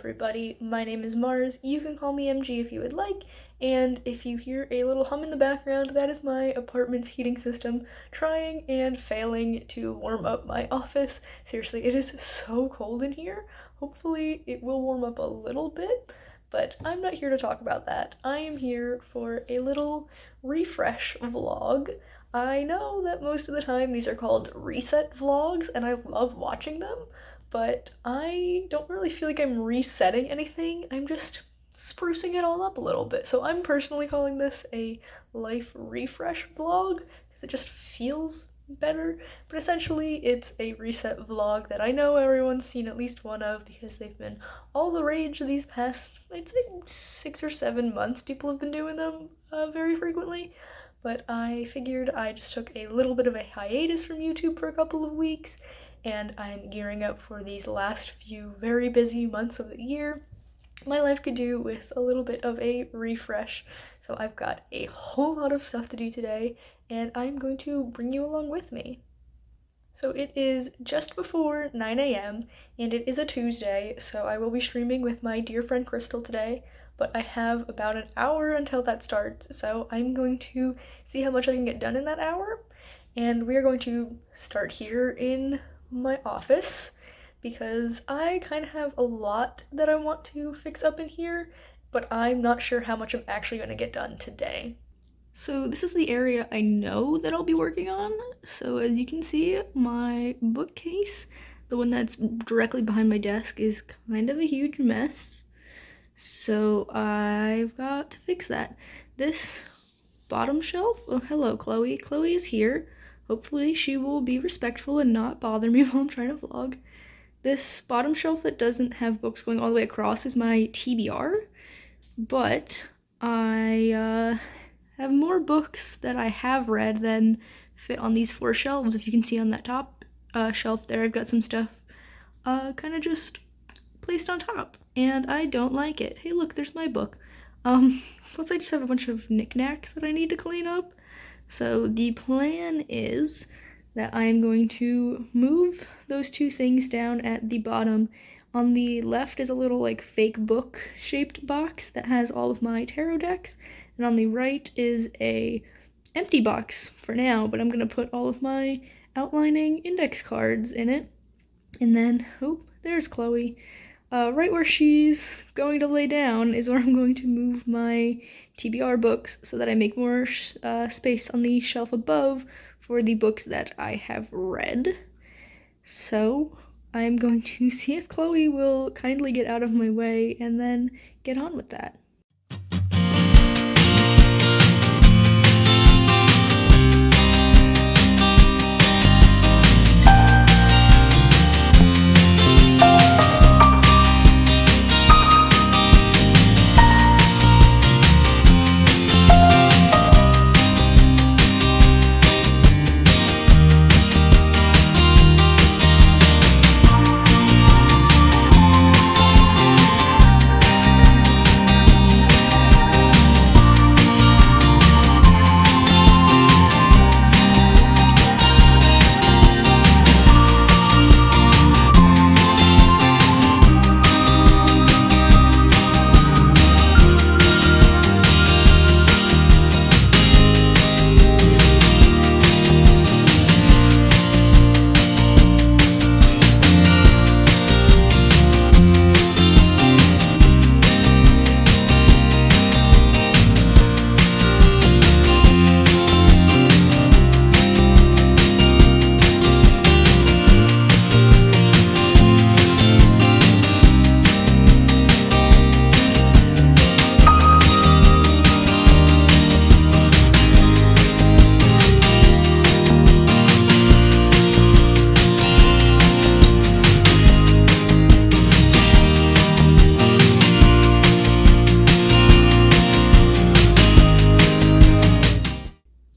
everybody, my name is Mars. You can call me MG if you would like, and if you hear a little hum in the background, that is my apartment's heating system trying and failing to warm up my office. Seriously, it is so cold in here. Hopefully it will warm up a little bit, but I'm not here to talk about that. I am here for a little refresh vlog. I know that most of the time these are called reset vlogs, and I love watching them, but I don't really feel like I'm resetting anything. I'm just sprucing it all up a little bit. So I'm personally calling this a life refresh vlog because it just feels better. But essentially, it's a reset vlog that I know everyone's seen at least one of because they've been all the rage these past, I'd say, 6 or 7 months. People have been doing them very frequently. But I figured I just took a little bit of a hiatus from YouTube for a couple of weeks, and I'm gearing up for these last few very busy months of the year. My life could do with a little bit of a refresh, so I've got a whole lot of stuff to do today, and I'm going to bring you along with me. So it is just before 9 a.m., and it is a Tuesday, so I will be streaming with my dear friend Crystal today, but I have about an hour until that starts, so I'm going to see how much I can get done in that hour, and we are going to start here in my office, because I kind of have a lot that I want to fix up in here, but I'm not sure how much I'm actually going to get done today. So this is the area I know that I'll be working on. So as you can see, my bookcase, the one that's directly behind my desk, is kind of a huge mess. So I've got to fix that. This bottom shelf, oh hello Chloe. Chloe is here. Hopefully she will be respectful and not bother me while I'm trying to vlog. This bottom shelf that doesn't have books going all the way across is my TBR, but I have more books that I have read than fit on these 4 shelves. If you can see on that top shelf there, I've got some stuff kind of just placed on top, and I don't like it. Hey look, there's my book. Plus I just have a bunch of knickknacks that I need to clean up. So the plan is that I'm going to move those 2 things down at the bottom. On the left is a little like fake book shaped box that has all of my tarot decks, and on the right is a empty box for now, but I'm gonna put all of my outlining index cards in it. And then, oh, there's Chloe. Right where she's going to lay down is where I'm going to move my TBR books so that I make more space on the shelf above for the books that I have read. So I'm going to see if Chloe will kindly get out of my way and then get on with that.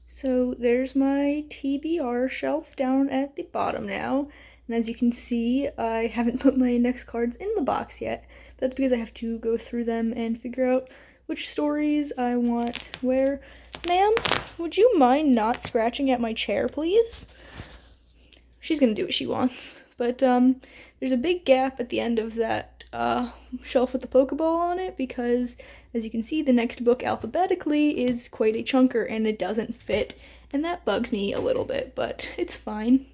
So there's my TBR shelf down at the bottom now, and as you can see, I haven't put my index cards in the box yet. That's because I have to go through them and figure out which stories I want where. Ma'am, would you mind not scratching at my chair, please? She's gonna do what she wants. But there's a big gap at the end of that shelf with the Pokeball on it because, as you can see, the next book alphabetically is quite a chunker and it doesn't fit, and that bugs me a little bit, but it's fine.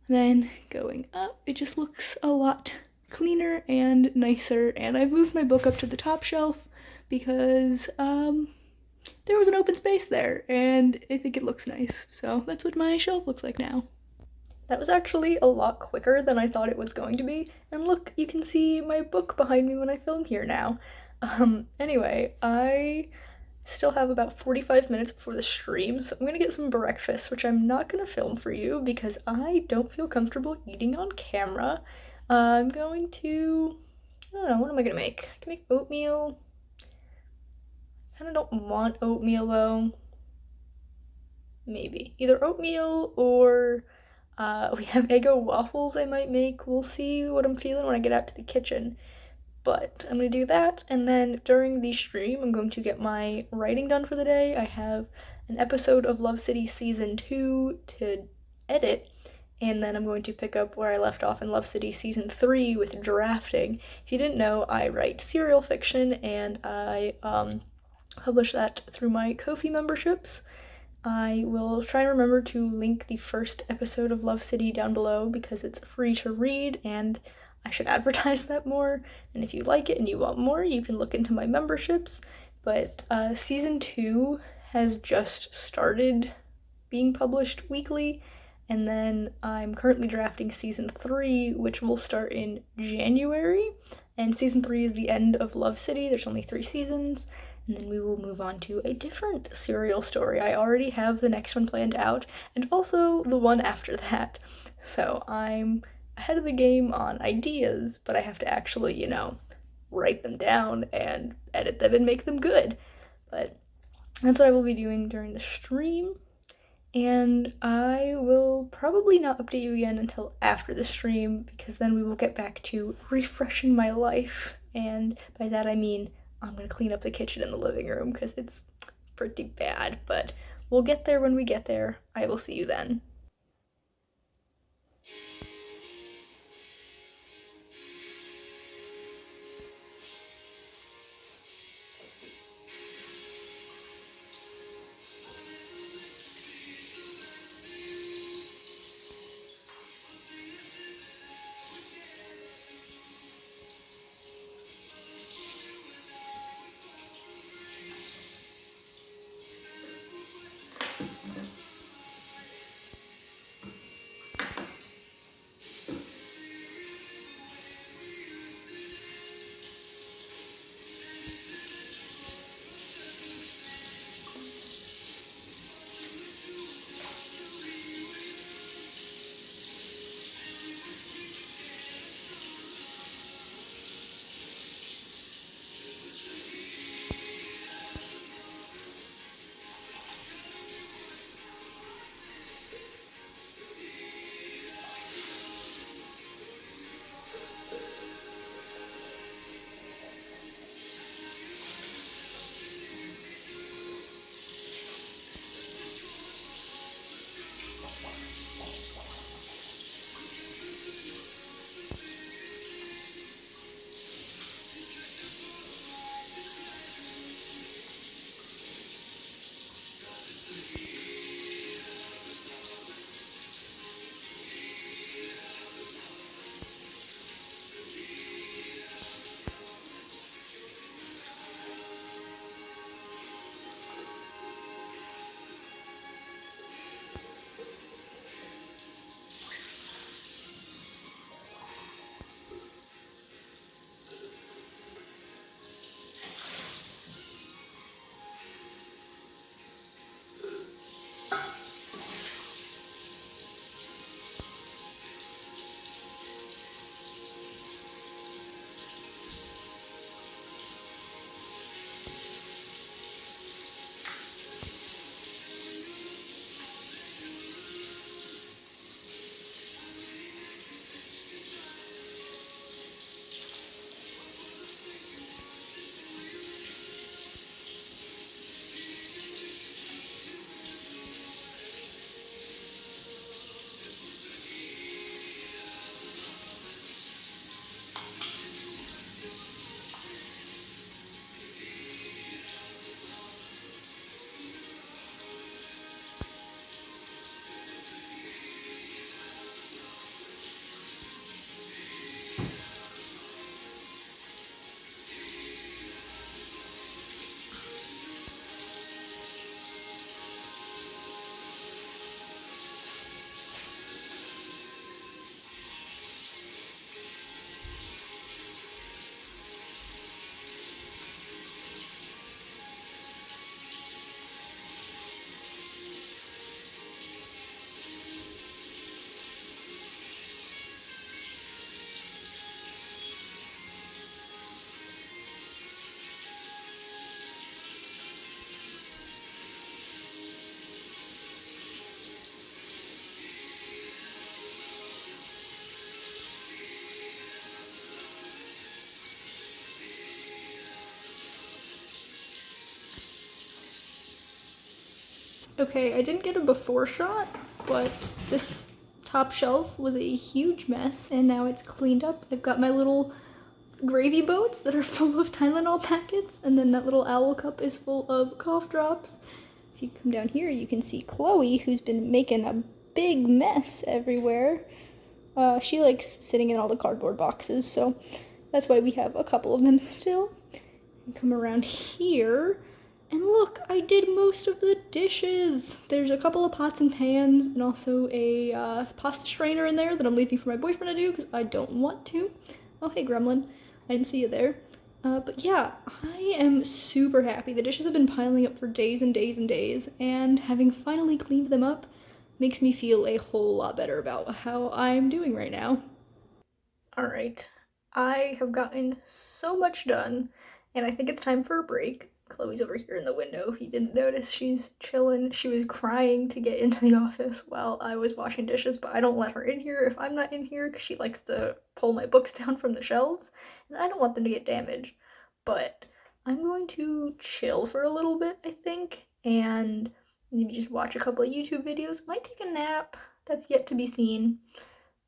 Then going up, it just looks a lot cleaner and nicer, and I've moved my book up to the top shelf because there was an open space there, and I think it looks nice. So that's what my shelf looks like now. That was actually a lot quicker than I thought it was going to be, and look, you can see my book behind me when I film here now. Anyway, I still have about 45 minutes before the stream, so I'm gonna get some breakfast, which I'm not gonna film for you because I don't feel comfortable eating on camera. I'm going to, I don't know, what am I gonna make? I can make oatmeal. I kinda don't want oatmeal though. Maybe. Either oatmeal or we have Eggo waffles I might make. We'll see what I'm feeling when I get out to the kitchen. But I'm gonna do that, and then during the stream, I'm going to get my writing done for the day. I have an episode of Love City Season 2 to edit, and then I'm going to pick up where I left off in Love City Season 3 with drafting. If you didn't know, I write serial fiction, and I publish that through my Ko-fi memberships. I will try and remember to link the first episode of Love City down below because it's free to read, and I should advertise that more. And if you like it and you want more, you can look into my memberships. But season 2 has just started being published weekly, and then I'm currently drafting season 3, which will start in January. And season 3 is the end of Love City. There's only 3 seasons. And then we will move on to a different serial story. I already have the next one planned out, and also the one after that. So I'm ahead of the game on ideas, but I have to actually, write them down and edit them and make them good. But that's what I will be doing during the stream, and I will probably not update you again until after the stream, because then we will get back to refreshing my life, and by that I mean I'm gonna clean up the kitchen and the living room because it's pretty bad, but we'll get there when we get there. I will see you then. Okay, I didn't get a before shot, but this top shelf was a huge mess, and now it's cleaned up. I've got my little gravy boats that are full of Tylenol packets, and then that little owl cup is full of cough drops. If you come down here, you can see Chloe, who's been making a big mess everywhere. She likes sitting in all the cardboard boxes, so that's why we have a couple of them still. And come around here, and look, I did most of the dishes. There's a couple of pots and pans, and also a pasta strainer in there that I'm leaving for my boyfriend to do because I don't want to. Oh, hey, Gremlin. I didn't see you there. But yeah, I am super happy. The dishes have been piling up for days and days and days, and having finally cleaned them up makes me feel a whole lot better about how I'm doing right now. Alright, I have gotten so much done, and I think it's time for a break. Chloe's over here in the window. If you didn't notice, she's chilling. She was crying to get into the office while I was washing dishes, but I don't let her in here if I'm not in here because she likes to pull my books down from the shelves, and I don't want them to get damaged. But I'm going to chill for a little bit, I think, and maybe just watch a couple of YouTube videos. Might take a nap. That's yet to be seen.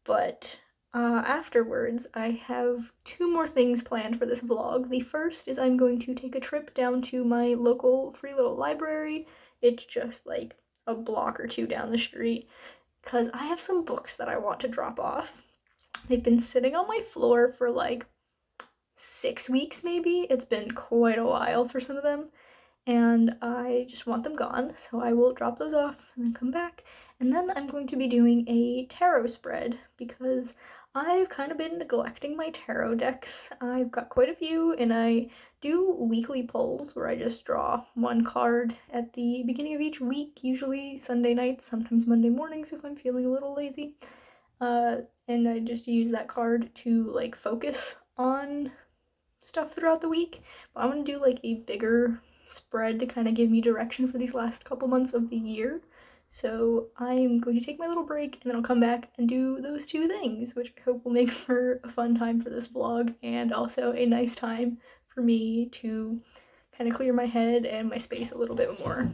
But afterwards, I have two more things planned for this vlog. The first is I'm going to take a trip down to my local free little library. It's just like a block or two down the street because I have some books that I want to drop off. They've been sitting on my floor for like 6 weeks maybe. It's been quite a while for some of them, and I just want them gone, so I will drop those off and then come back. And then I'm going to be doing a tarot spread because I've kind of been neglecting my tarot decks. I've got quite a few, and I do weekly polls where I just draw one card at the beginning of each week, usually Sunday nights, sometimes Monday mornings if I'm feeling a little lazy. And I just use that card to like focus on stuff throughout the week. But I want to do like a bigger spread to kind of give me direction for these last couple months of the year. So I'm going to take my little break and then I'll come back and do those two things, which I hope will make for a fun time for this vlog and also a nice time for me to kind of clear my head and my space a little bit more.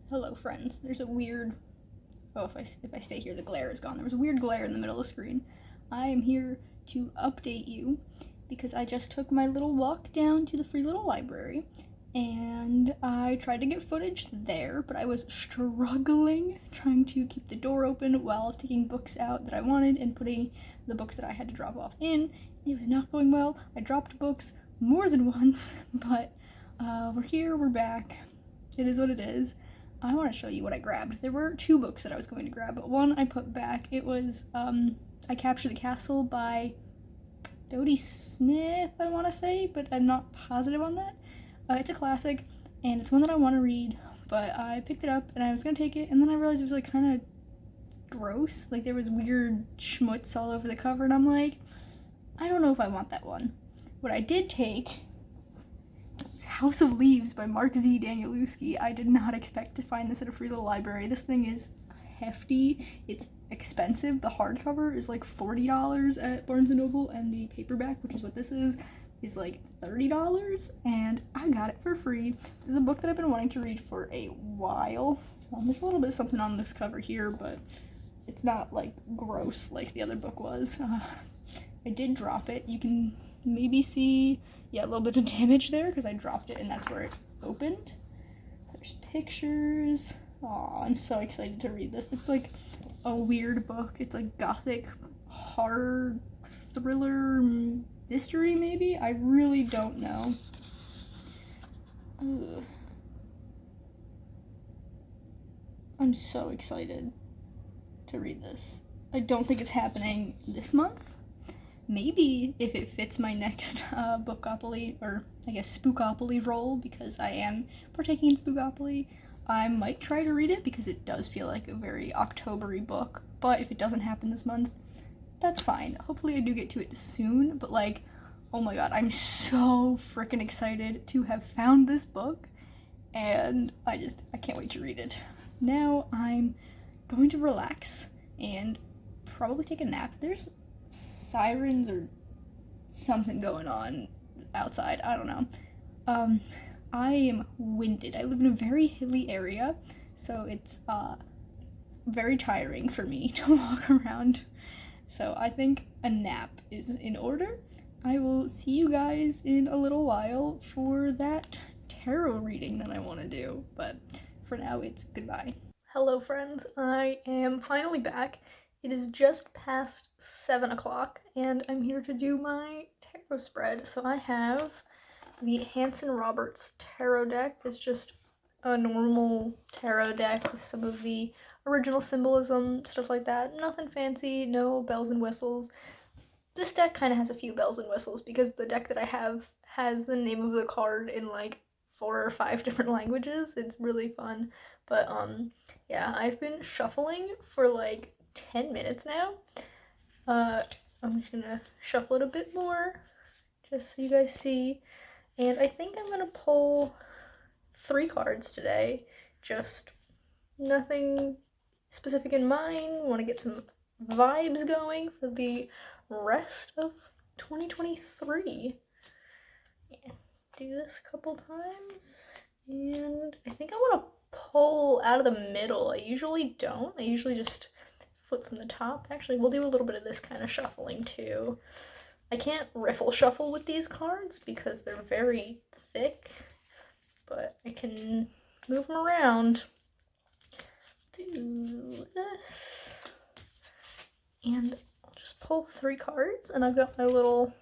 Hello friends, there's a weird, oh, if I stay here the glare is gone. There was a weird glare in the middle of the screen. I am here to update you because I just took my little walk down to the free little library and I tried to get footage there, but I was struggling trying to keep the door open while taking books out that I wanted and putting the books that I had to drop off in. It was not going well. I dropped books more than once, but we're here, we're back. It is what it is. I want to show you what I grabbed. There were two books that I was going to grab, but one I put back. It was I Capture the Castle by Dodie Smith, I want to say, but I'm not positive on that. It's a classic, and it's one that I want to read, but I picked it up, and I was going to take it, and then I realized it was, like, kind of gross. Like, there was weird schmutz all over the cover, and I'm like, I don't know if I want that one. What I did take is House of Leaves by Mark Z. Danielewski. I did not expect to find this at a free little library. This thing is hefty. It's expensive. The hardcover is like $40 at Barnes & Noble, and the paperback, which is what this is like $30, and I got it for free. This is a book that I've been wanting to read for a while. There's a little bit of something on this cover here, but it's not like gross like the other book was. I did drop it. You can maybe see, yeah, a little bit of damage there because I dropped it and that's where it opened. There's pictures. Aw, I'm so excited to read this. It's like a weird book. It's like gothic horror thriller mystery, maybe? I really don't know. Ugh. I'm so excited to read this. I don't think it's happening this month. Maybe if it fits my next Bookopoly, or I guess Spookopoly role, because I am partaking in Spookopoly, I might try to read it because it does feel like a very October-y book. But if it doesn't happen this month, that's fine. Hopefully I do get to it soon, but like, oh my god, I'm so freaking excited to have found this book, and I can't wait to read it. Now I'm going to relax and probably take a nap. There's sirens or something going on outside. I don't know. I am winded. I live in a very hilly area, so it's very tiring for me to walk around. So I think a nap is in order. I will see you guys in a little while for that tarot reading that I want to do, but for now it's goodbye. Hello friends, I am finally back. It is just past 7 o'clock and I'm here to do my tarot spread. So I have the Hanson Roberts tarot deck. It's just a normal tarot deck with some of the original symbolism, stuff like that. Nothing fancy, no bells and whistles. This deck kind of has a few bells and whistles because the deck that I have has the name of the card in like 4 or 5 different languages. It's really fun. But yeah, I've been shuffling for like 10 minutes now. I'm just gonna shuffle it a bit more just so you guys see. And I think I'm gonna pull 3 cards today. Just nothing specific in mind. Want to get some vibes going for the rest of 2023. Yeah, do this a couple times. And I think I want to pull out of the middle. I usually don't. I usually just flip from the top. Actually, we'll do a little bit of this kind of shuffling too. I can't riffle shuffle with these cards because they're very thick, but I can move them around. Do this. And I'll just pull 3 cards, and I've got my little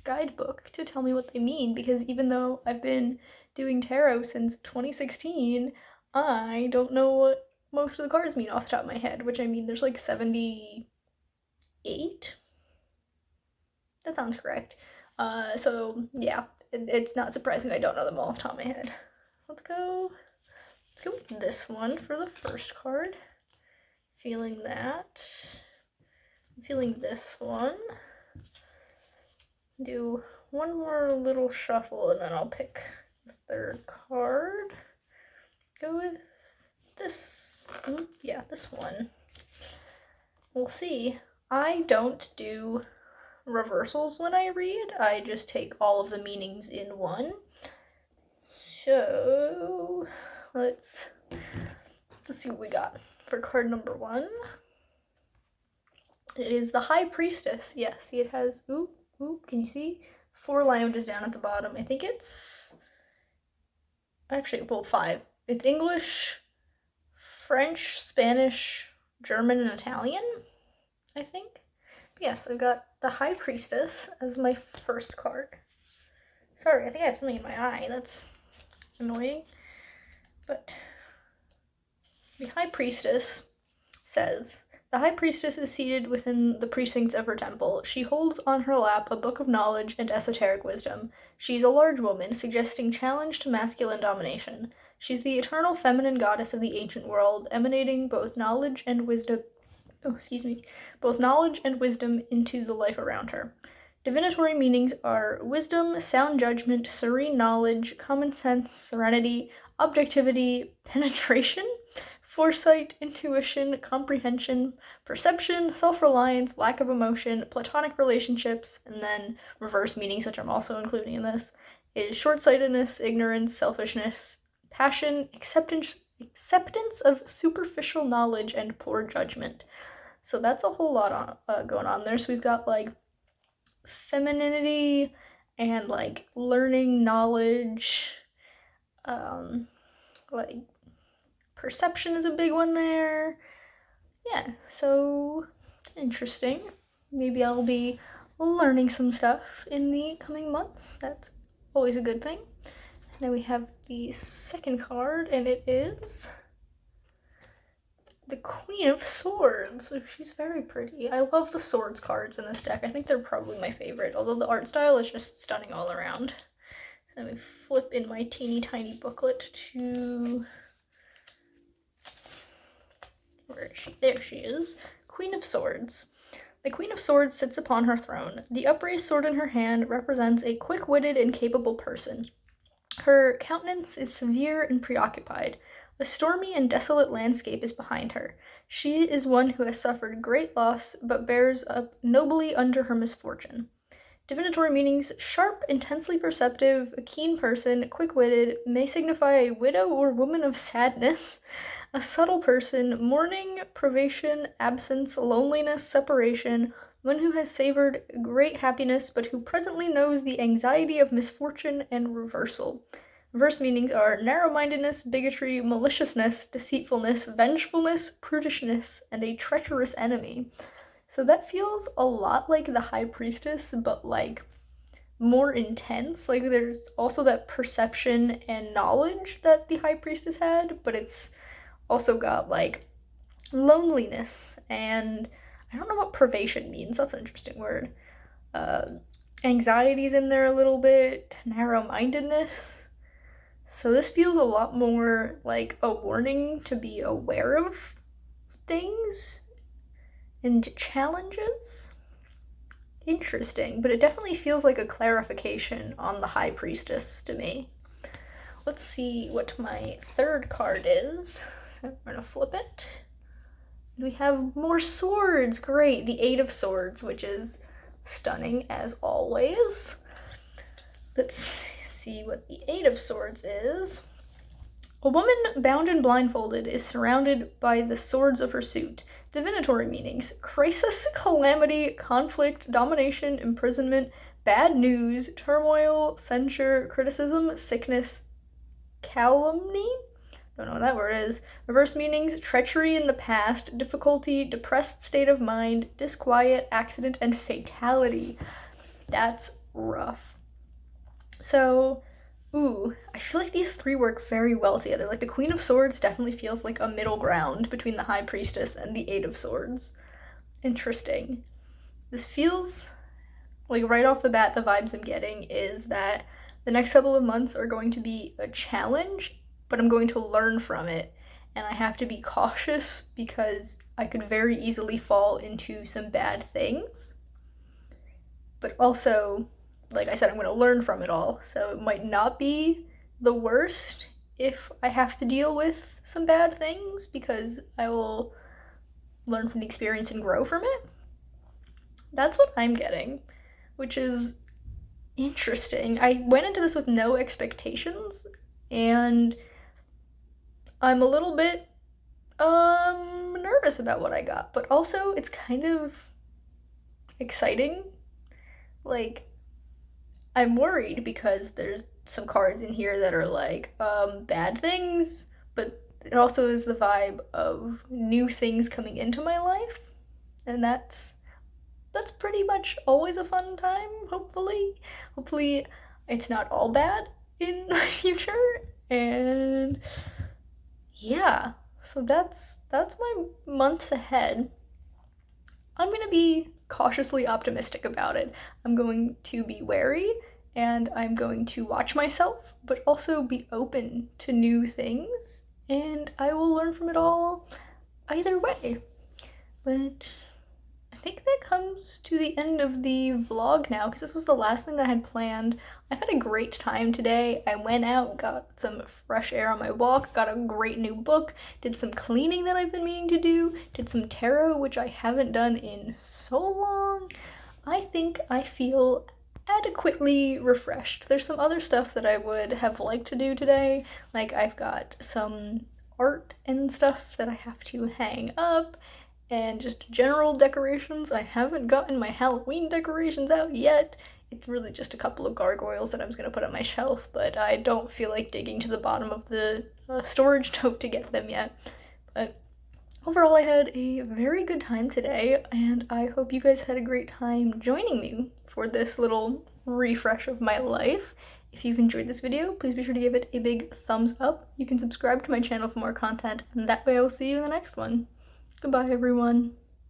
guidebook to tell me what they mean, because even though I've been doing tarot since 2016, I don't know what most of the cards mean off the top of my head, which I mean there's like 78? That sounds correct. So yeah, it's not surprising I don't know them all off the top of my head. Let's go with this one for the first card. Feeling that. I'm feeling this one. Do one more little shuffle and then I'll pick the third card. Go with this. Yeah, this one. We'll see. I don't do reversals when I read. I just take all of the meanings in one. So let's see what we got for card number 1. It is the High Priestess. Yeah, see it has, can you see? 4 languages down at the bottom. I think it's, actually, well, 5. It's English, French, Spanish, German, and Italian, I think. But yes, I've got the High Priestess as my first card. Sorry, I think I have something in my eye. That's annoying. But the High Priestess says, the High Priestess is seated within the precincts of her temple. She holds on her lap a book of knowledge and esoteric wisdom. She's a large woman, suggesting challenge to masculine domination. She's the eternal feminine goddess of the ancient world, emanating both knowledge and wisdom into the life around her. Divinatory meanings are wisdom, sound judgment, serene knowledge, common sense, serenity, objectivity, penetration, foresight, intuition, comprehension, perception, self-reliance, lack of emotion, platonic relationships, and then reverse meanings, which I'm also including in this, is short-sightedness, ignorance, selfishness, passion, acceptance of superficial knowledge, and poor judgment. So that's a whole lot going on there. So we've got like femininity and like learning knowledge, like perception is a big one there. Yeah, so interesting. Maybe I'll be learning some stuff in the coming months. That's always a good thing. Now we have the second card, and it is the Queen of Swords. She's very pretty. I love the swords cards in this deck. I think they're probably my favorite, although the art style is just stunning all around. So let me flip in my teeny tiny booklet to... Where is she? There she is. Queen of Swords. The Queen of Swords sits upon her throne. The upraised sword in her hand represents a quick-witted and capable person. Her countenance is severe and preoccupied. A stormy and desolate landscape is behind her. She is one who has suffered great loss, but bears up nobly under her misfortune. Divinatory meanings: sharp, intensely perceptive, a keen person, quick-witted, may signify a widow or woman of sadness, a subtle person, mourning, privation, absence, loneliness, separation, one who has savored great happiness, but who presently knows the anxiety of misfortune and reversal. Verse meanings are narrow-mindedness, bigotry, maliciousness, deceitfulness, vengefulness, prudishness, and a treacherous enemy. So that feels a lot like the High Priestess, but like more intense. Like there's also that perception and knowledge that the High Priestess had, but it's also got like loneliness and I don't know what privation means. That's an interesting word. Uh, Anxiety's in there a little bit, narrow-mindedness. So this feels a lot more like a warning to be aware of things and challenges. Interesting, but it definitely feels like a clarification on the High Priestess to me. Let's see what my third card is. So I'm gonna flip it. We have more swords. Great, the Eight of Swords, which is stunning as always. Let's see what the Eight of Swords is. A woman bound and blindfolded is surrounded by the swords of her suit. Divinatory meanings: crisis, calamity, conflict, domination, imprisonment, bad news, turmoil, censure, criticism, sickness, calumny? Don't know what that word is. Reverse meanings: treachery in the past, difficulty, depressed state of mind, disquiet, accident, and fatality. That's rough. So, ooh, I feel like these three work very well together. Like the Queen of Swords definitely feels like a middle ground between the High Priestess and the Eight of Swords. Interesting. This feels like right off the bat, the vibes I'm getting is that the next couple of months are going to be a challenge, but I'm going to learn from it. And I have to be cautious because I could very easily fall into some bad things. But also, like I said, I'm going to learn from it all. So it might not be the worst if I have to deal with some bad things because I will learn from the experience and grow from it. That's what I'm getting, which is interesting. I went into this with no expectations and I'm a little bit nervous about what I got, but also it's kind of exciting. Like I'm worried because there's some cards in here that are like bad things, but it also is the vibe of new things coming into my life, and that's pretty much always a fun time. Hopefully it's not all bad in my future. And yeah, so that's my months ahead. I'm gonna be cautiously optimistic about it. I'm going to be wary and I'm going to watch myself, but also be open to new things, and I will learn from it all either way. But I think that comes to the end of the vlog now, because this was the last thing that I had planned. I've had a great time today. I went out, got some fresh air on my walk, got a great new book, did some cleaning that I've been meaning to do, did some tarot, which I haven't done in so long. I think I feel adequately refreshed. There's some other stuff that I would have liked to do today, like I've got some art and stuff that I have to hang up, and just general decorations. I haven't gotten my Halloween decorations out yet. It's really just a couple of gargoyles that I'm just gonna put on my shelf, but I don't feel like digging to the bottom of the storage tote to get them yet. But overall, I had a very good time today, and I hope you guys had a great time joining me for this little refresh of my life. If you've enjoyed this video, please be sure to give it a big thumbs up. You can subscribe to my channel for more content, and that way I will see you in the next one. Goodbye, everyone.